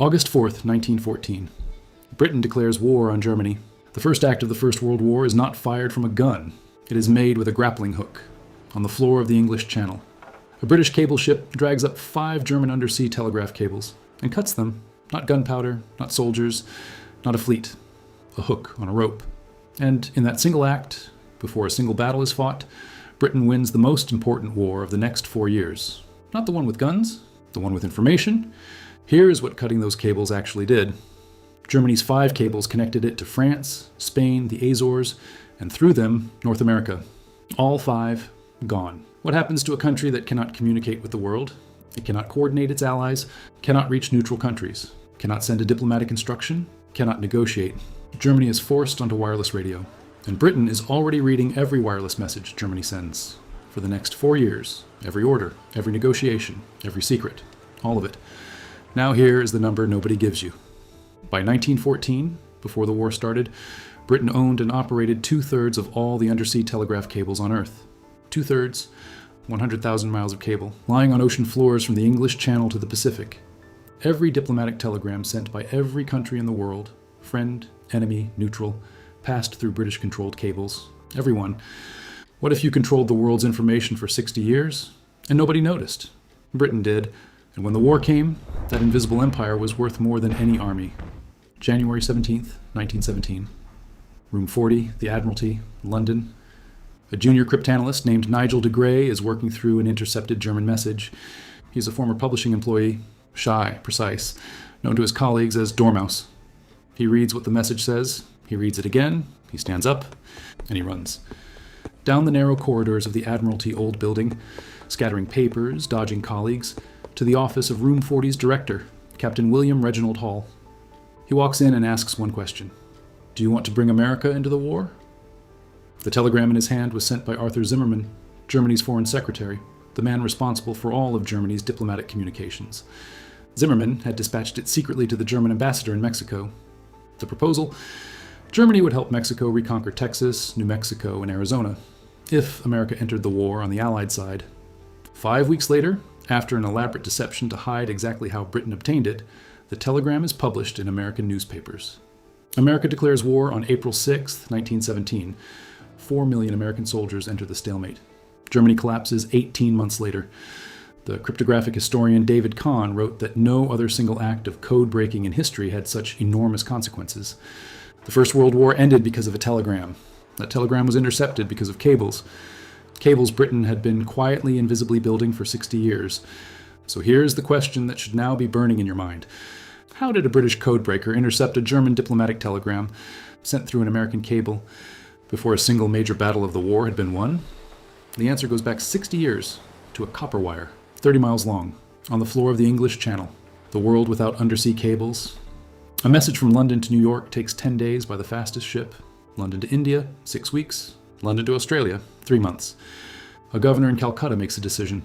August 4th, 1914. Britain declares war on Germany. The first act of the First World War is not fired from a gun. It is made with a grappling hook on the floor of the English Channel. A British cable ship drags up 5 German undersea telegraph cables and cuts them. Not gunpowder, not soldiers, not a fleet. A hook on a rope. And in that single act, before a single battle is fought, Britain wins the most important war of the next 4 years. Not the one with guns, the one with information. Here is what cutting those cables actually did. Germany's 5 cables connected it to France, Spain, the Azores, and through them, North America. All 5 gone. What happens to a country that cannot communicate with the world? It cannot coordinate its allies, cannot reach neutral countries, cannot send a diplomatic instruction, cannot negotiate. Germany is forced onto wireless radio. And Britain is already reading every wireless message Germany sends. For the next 4 years, every order, every negotiation, every secret, all of it. Now here is the number nobody gives you. By 1914, before the war started, Britain owned and operated 2/3 of all the undersea telegraph cables on Earth. 2/3, 100,000 miles of cable, lying on ocean floors from the English Channel to the Pacific. Every diplomatic telegram sent by every country in the world, friend, enemy, neutral, passed through British-controlled cables. Everyone. What if you controlled the world's information for 60 years, and nobody noticed? Britain did, and when the war came, that invisible empire was worth more than any army. January 17th, 1917. Room 40, the Admiralty, London. A junior cryptanalyst named Nigel de Grey is working through an intercepted German message. He's a former publishing employee, shy, precise, known to his colleagues as Dormouse. He reads what the message says, he reads it again, he stands up, and he runs. Down the narrow corridors of the Admiralty Old Building, scattering papers, dodging colleagues, to the office of Room 40's director, Captain William Reginald Hall. He walks in and asks one question. Do you want to bring America into the war? The telegram in his hand was sent by Arthur Zimmerman, Germany's foreign secretary, the man responsible for all of Germany's diplomatic communications. Zimmerman had dispatched it secretly to the German ambassador in Mexico. The proposal: Germany would help Mexico reconquer Texas, New Mexico, and Arizona, if America entered the war on the Allied side. 5 weeks later, after an elaborate deception to hide exactly how Britain obtained it, the telegram is published in American newspapers. America declares war on April 6, 1917. 4 million American soldiers enter the stalemate. Germany collapses 18 months later. The cryptographic historian David Kahn wrote that no other single act of code breaking in history had such enormous consequences. The First World War ended because of a telegram. That telegram was intercepted because of cables. Cables Britain had been quietly, invisibly building for 60 years. So here's the question that should now be burning in your mind. How did a British codebreaker intercept a German diplomatic telegram sent through an American cable before a single major battle of the war had been won? The answer goes back 60 years to a copper wire, 30 miles long, on the floor of the English Channel, the world without undersea cables. A message from London to New York takes 10 days by the fastest ship. London to India, 6 weeks. London to Australia, 3 months. A governor in Calcutta makes a decision.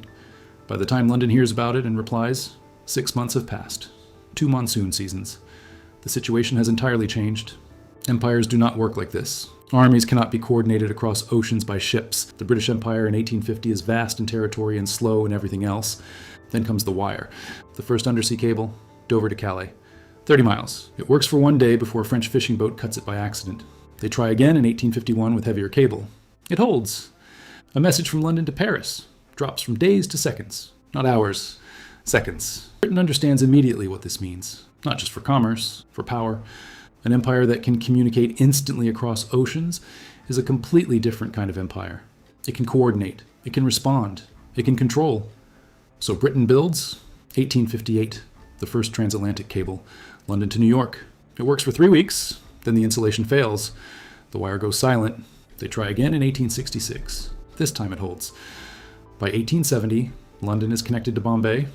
By the time London hears about it and replies, 6 months have passed. 2 monsoon seasons. The situation has entirely changed. Empires do not work like this. Armies cannot be coordinated across oceans by ships. The British Empire in 1850 is vast in territory and slow in everything else. Then comes the wire. The first undersea cable, Dover to Calais. 30 miles. It works for 1 day before a French fishing boat cuts it by accident. They try again in 1851 with heavier cable. It holds. A message from London to Paris drops from days to seconds. Not hours, seconds. Britain understands immediately what this means. Not just for commerce, for power. An empire that can communicate instantly across oceans is a completely different kind of empire. It can coordinate. It can respond. It can control. So Britain builds, 1858, the first transatlantic cable, London to New York. It works for 3 weeks, then the insulation fails. The wire goes silent. They try again in 1866. This time it holds. By 1870, London is connected to Bombay.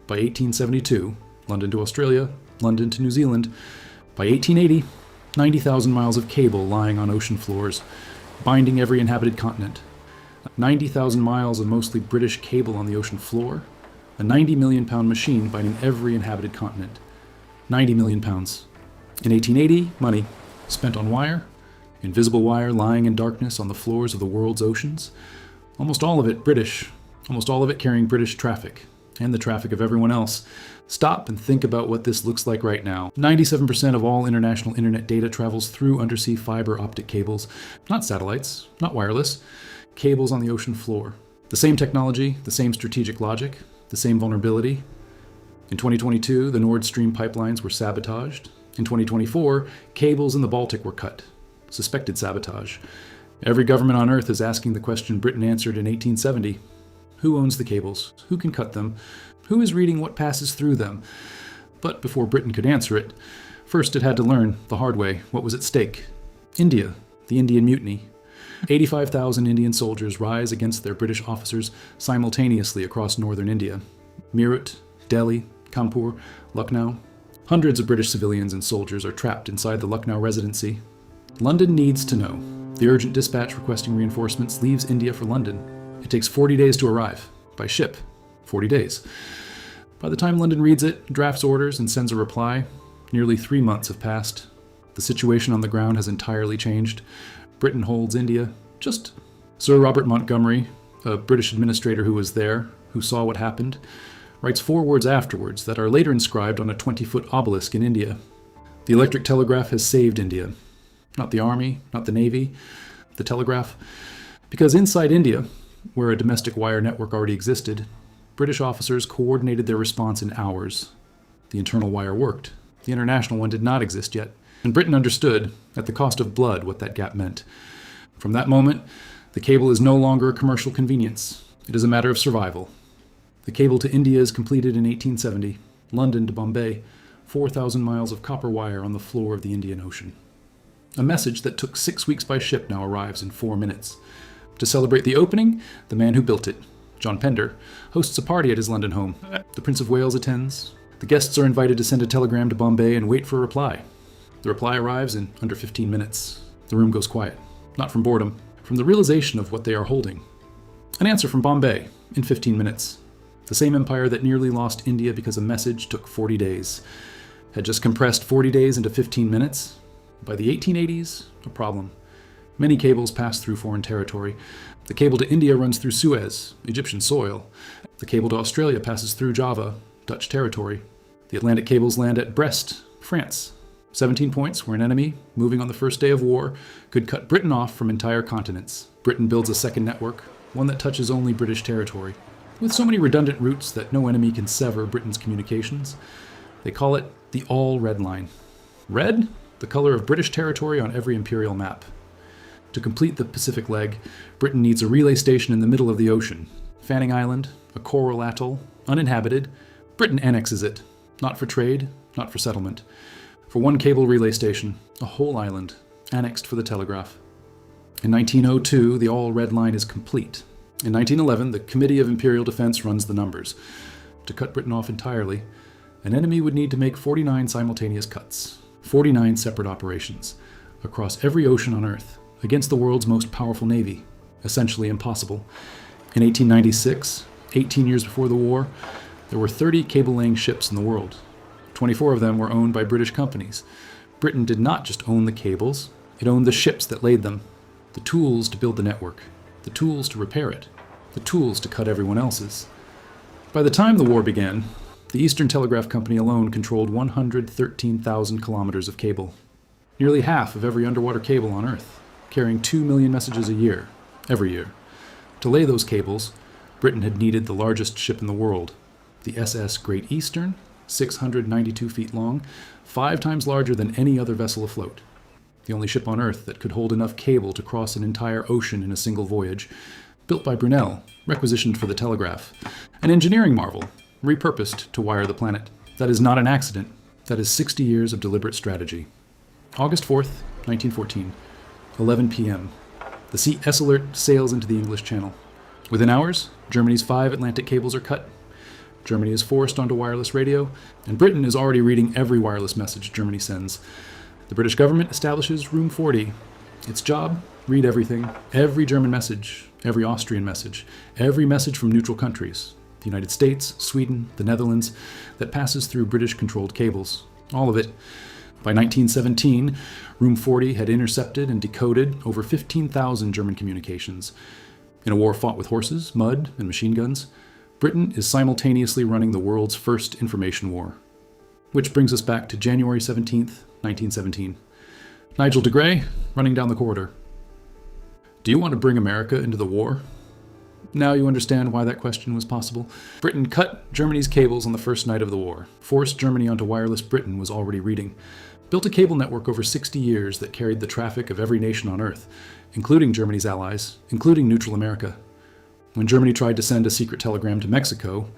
By 1872, London to Australia, London to New Zealand. By 1880, 90,000 miles of cable lying on ocean floors, binding every inhabited continent. 90,000 miles of mostly British cable on the ocean floor. A 90 million pound machine binding every inhabited continent. 90 million pounds. In 1880, money spent on wire, invisible wire lying in darkness on the floors of the world's oceans. Almost all of it British, almost all of it carrying British traffic. and the traffic of everyone else. Stop and think about what this looks like right now. 97% of all international internet data travels through undersea fiber optic cables, not satellites, not wireless, cables on the ocean floor. The same technology, the same strategic logic, the same vulnerability. In 2022, the Nord Stream pipelines were sabotaged. In 2024, cables in the Baltic were cut. Suspected sabotage. Every government on Earth is asking the question Britain answered in 1870. Who owns the cables? Who can cut them? Who is reading what passes through them? But before Britain could answer it, first it had to learn, the hard way, what was at stake. India, the Indian Mutiny. 85,000 Indian soldiers rise against their British officers simultaneously across northern India. Meerut, Delhi, Kanpur, Lucknow. Hundreds of British civilians and soldiers are trapped inside the Lucknow residency. London needs to know. The urgent dispatch requesting reinforcements leaves India for London. It takes 40 days to arrive. By ship. 40 days. By the time London reads it, drafts orders, and sends a reply, nearly 3 months have passed. The situation on the ground has entirely changed. Britain holds India. Just Sir Robert Montgomery, a British administrator who was there, who saw what happened, writes 4 words afterwards that are later inscribed on a 20-foot obelisk in India. The electric telegraph has saved India. Not the army, not the navy, the telegraph. Because inside India, where a domestic wire network already existed, British officers coordinated their response in hours. The internal wire worked. The international one did not exist yet. And Britain understood, at the cost of blood, what that gap meant. From that moment, the cable is no longer a commercial convenience. It is a matter of survival. The cable to India is completed in 1870. London to Bombay, 4,000 miles of copper wire on the floor of the Indian Ocean. A message that took 6 weeks by ship now arrives in 4 minutes. To celebrate the opening, the man who built it, John Pender, hosts a party at his London home. The Prince of Wales attends. The guests are invited to send a telegram to Bombay and wait for a reply. The reply arrives in under 15 minutes. The room goes quiet. Not from boredom, from the realization of what they are holding. An answer from Bombay in 15 minutes. The same empire that nearly lost India because a message took 40 days. Had just compressed 40 days into 15 minutes. By the 1880s, a problem. Many cables pass through foreign territory. The cable to India runs through Suez, Egyptian soil. The cable to Australia passes through Java, Dutch territory. The Atlantic cables land at Brest, France. 17 points where an enemy, moving on the first day of war, could cut Britain off from entire continents. Britain builds a second network, one that touches only British territory. With so many redundant routes that no enemy can sever Britain's communications, they call it the All-Red Line. Red? The color of British territory on every imperial map. To complete the Pacific leg, Britain needs a relay station in the middle of the ocean. Fanning Island, a coral atoll, uninhabited. Britain annexes it. Not for trade, not for settlement. For one cable relay station, a whole island, annexed for the telegraph. In 1902, the All-Red Line is complete. In 1911, the Committee of Imperial Defense runs the numbers. To cut Britain off entirely, an enemy would need to make 49 simultaneous cuts, 49 separate operations, across every ocean on Earth, against the world's most powerful navy. Essentially impossible. In 1896, 18 years before the war, there were 30 cable-laying ships in the world. 24 of them were owned by British companies. Britain did not just own the cables, it owned the ships that laid them, the tools to build the network, the tools to repair it, the tools to cut everyone else's. By the time the war began, the Eastern Telegraph Company alone controlled 113,000 kilometers of cable. Nearly half of every underwater cable on Earth, carrying 2 million messages a year, every year. To lay those cables, Britain had needed the largest ship in the world, the SS Great Eastern, 692 feet long, 5 times larger than any other vessel afloat. The only ship on Earth that could hold enough cable to cross an entire ocean in a single voyage, built by Brunel, requisitioned for the telegraph. An engineering marvel, repurposed to wire the planet. That is not an accident. That is 60 years of deliberate strategy. August 4th, 1914, 11 p.m. The CS Alert sails into the English Channel. Within hours, Germany's 5 Atlantic cables are cut. Germany is forced onto wireless radio, and Britain is already reading every wireless message Germany sends. The British government establishes Room 40. Its job, read everything, every German message, every Austrian message, every message from neutral countries, the United States, Sweden, the Netherlands, that passes through British-controlled cables. All of it. By 1917, Room 40 had intercepted and decoded over 15,000 German communications. In a war fought with horses, mud, and machine guns, Britain is simultaneously running the world's first information war. Which brings us back to January 17th, 1917. Nigel de Grey, running down the corridor. Do you want to bring America into the war? Now you understand why that question was possible. Britain cut Germany's cables on the first night of the war, forced Germany onto wireless Britain was already reading, built a cable network over 60 years that carried the traffic of every nation on Earth, including Germany's allies, including neutral America. When Germany tried to send a secret telegram to Mexico,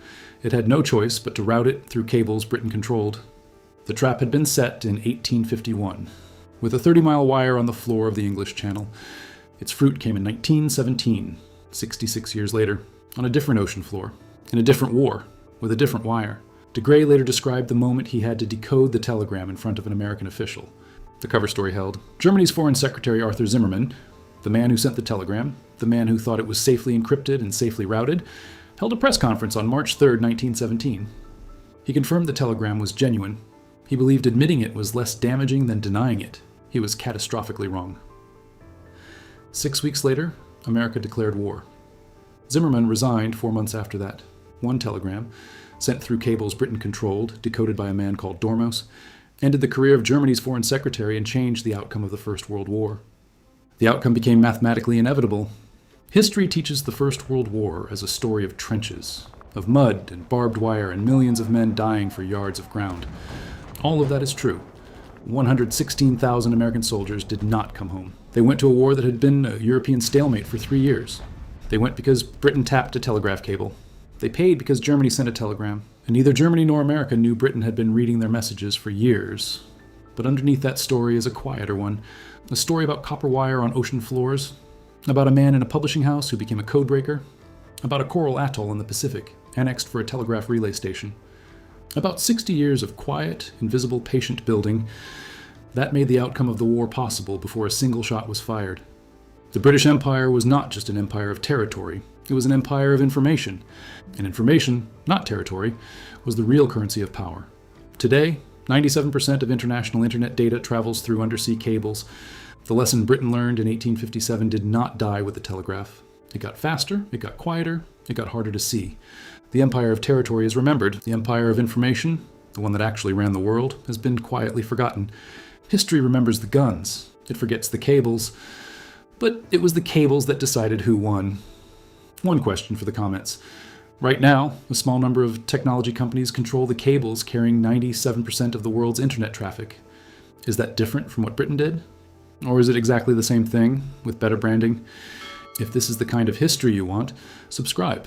it had no choice but to route it through cables Britain controlled. The trap had been set in 1851, with a 30-mile wire on the floor of the English Channel. Its fruit came in 1917, 66 years later, on a different ocean floor, in a different war, with a different wire. De Grey later described the moment he had to decode the telegram in front of an American official. The cover story held, Germany's Foreign Secretary Arthur Zimmermann, the man who sent the telegram, the man who thought it was safely encrypted and safely routed, held a press conference on March 3, 1917. He confirmed the telegram was genuine. He believed admitting it was less damaging than denying it. He was catastrophically wrong. 6 weeks later, America declared war. Zimmermann resigned 4 months after that. One telegram, sent through cables Britain controlled, decoded by a man called Dormouse, ended the career of Germany's foreign secretary and changed the outcome of the First World War. The outcome became mathematically inevitable. History teaches the First World War as a story of trenches, of mud and barbed wire and millions of men dying for yards of ground. All of that is true. 116,000 American soldiers did not come home. They went to a war that had been a European stalemate for 3 years. They went because Britain tapped a telegraph cable. They paid because Germany sent a telegram. And neither Germany nor America knew Britain had been reading their messages for years. But underneath that story is a quieter one. A story about copper wire on ocean floors. About a man in a publishing house who became a codebreaker. About a coral atoll in the Pacific, annexed for a telegraph relay station. About 60 years of quiet, invisible, patient building. That made the outcome of the war possible before a single shot was fired. The British Empire was not just an empire of territory. It was an empire of information. And information, not territory, was the real currency of power. Today, 97% of international internet data travels through undersea cables. The lesson Britain learned in 1857 did not die with the telegraph. It got faster, it got quieter, it got harder to see. The empire of territory is remembered. The empire of information, the one that actually ran the world, has been quietly forgotten. History remembers the guns. It forgets the cables. But it was the cables that decided who won. One question for the comments. Right now, a small number of technology companies control the cables carrying 97% of the world's internet traffic. Is that different from what Britain did? Or is it exactly the same thing, with better branding? If this is the kind of history you want, subscribe.